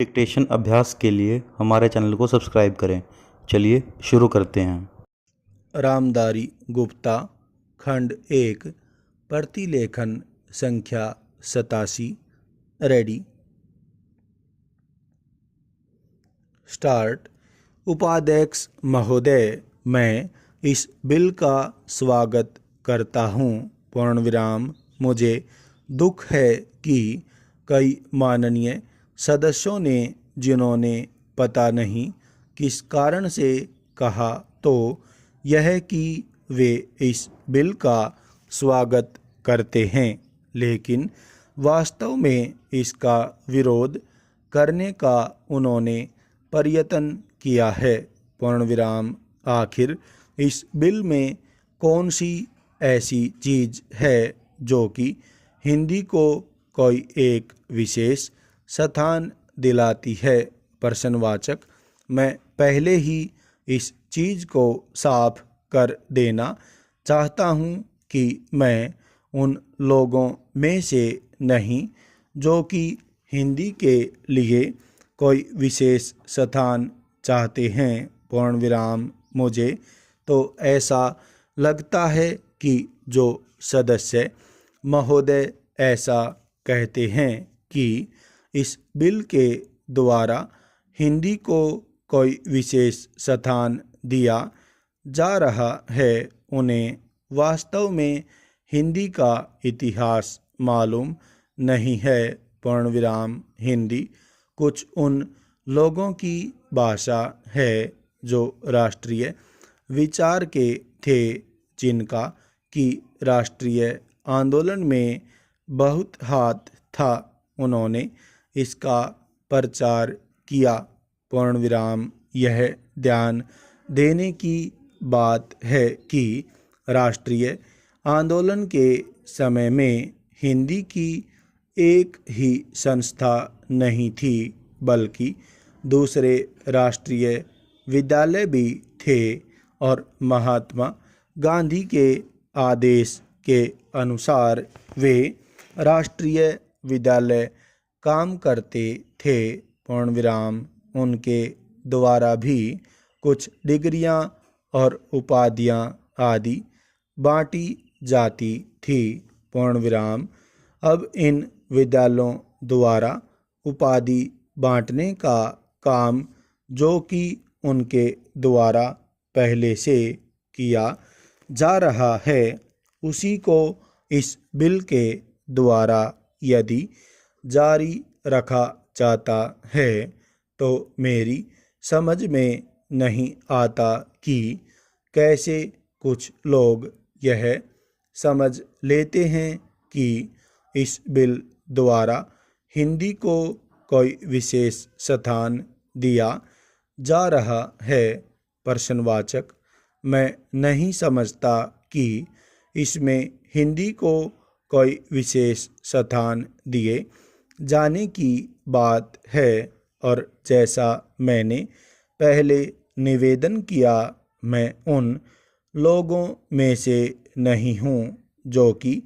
Dictation अभ्यास के लिए हमारे चैनल को सब्सक्राइब करें। चलिए शुरू करते हैं। रामदारी गुप्ता खंड 1 प्रतिलेखन संख्या 87 रेडी स्टार्ट। उपाध्यक्ष महोदय, मैं इस बिल का स्वागत करता हूँ। पूर्णविराम। मुझे दुख है कि कई माननीय सदस्यों ने, जिन्होंने पता नहीं किस कारण से कहा, तो यह कि वे इस बिल का स्वागत करते हैं, लेकिन वास्तव में इसका विरोध करने का उन्होंने प्रयत्न किया है। पूर्णविराम। आखिर इस बिल में कौन सी ऐसी चीज़ है जो कि हिंदी को कोई एक विशेष स्थान दिलाती है? प्रश्नवाचक। मैं पहले ही इस चीज़ को साफ कर देना चाहता हूँ कि मैं उन लोगों में से नहीं जो कि हिंदी के लिए कोई विशेष स्थान चाहते हैं। पूर्णविराम। मुझे तो ऐसा लगता है कि जो सदस्य महोदय ऐसा कहते हैं कि इस बिल के द्वारा हिंदी को कोई विशेष स्थान दिया जा रहा है, उन्हें वास्तव में हिंदी का इतिहास मालूम नहीं है। पूर्णविराम। हिंदी कुछ उन लोगों की भाषा है जो राष्ट्रीय विचार के थे, जिनका कि राष्ट्रीय आंदोलन में बहुत हाथ था। उन्होंने इसका प्रचार किया। पूर्णविराम। यह ध्यान देने की बात है कि राष्ट्रीय आंदोलन के समय में हिंदी की एक ही संस्था नहीं थी, बल्कि दूसरे राष्ट्रीय विद्यालय भी थे, और महात्मा गांधी के आदेश के अनुसार वे राष्ट्रीय विद्यालय काम करते थे। पूर्णविराम। उनके द्वारा भी कुछ डिग्रियां और उपाधियां आदि बांटी जाती थी। पूर्णविराम। अब इन विद्यालयों द्वारा उपाधि बांटने का काम, जो कि उनके द्वारा पहले से किया जा रहा है, उसी को इस बिल के द्वारा यदि जारी रखा जाता है, तो मेरी समझ में नहीं आता कि कैसे कुछ लोग यह समझ लेते हैं कि इस बिल द्वारा हिंदी को कोई विशेष स्थान दिया जा रहा है। प्रश्नवाचक। मैं नहीं समझता कि इसमें हिंदी को कोई विशेष स्थान दिए जाने की बात है, और जैसा मैंने पहले निवेदन किया, मैं उन लोगों में से नहीं हूँ जो कि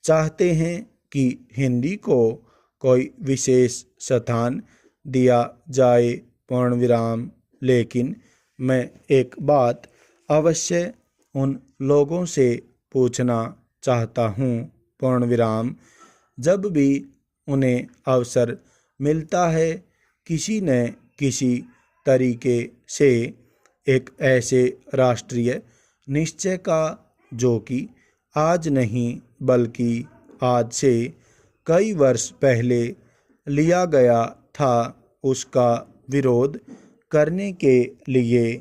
चाहते हैं कि हिंदी को कोई विशेष स्थान दिया जाए। पूर्णविराम। लेकिन मैं एक बात अवश्य उन लोगों से पूछना चाहता हूँ। पूर्णविराम। जब भी उन्हें अवसर मिलता है, किसी न किसी तरीके से एक ऐसे राष्ट्रीय निश्चय का, जो कि आज नहीं बल्कि आज से कई वर्ष पहले लिया गया था, उसका विरोध करने के लिए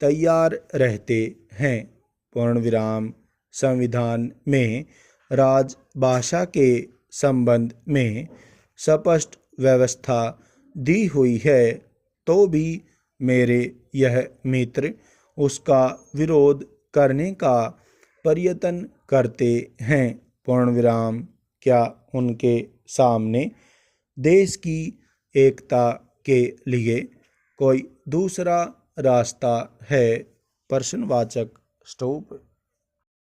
तैयार रहते हैं। पूर्णविराम। संविधान में राजभाषा के संबंध में स्पष्ट व्यवस्था दी हुई है, तो भी मेरे यह मित्र उसका विरोध करने का प्रयत्न करते हैं। पूर्णविराम। क्या उनके सामने देश की एकता के लिए कोई दूसरा रास्ता है? प्रश्नवाचक। स्टॉप।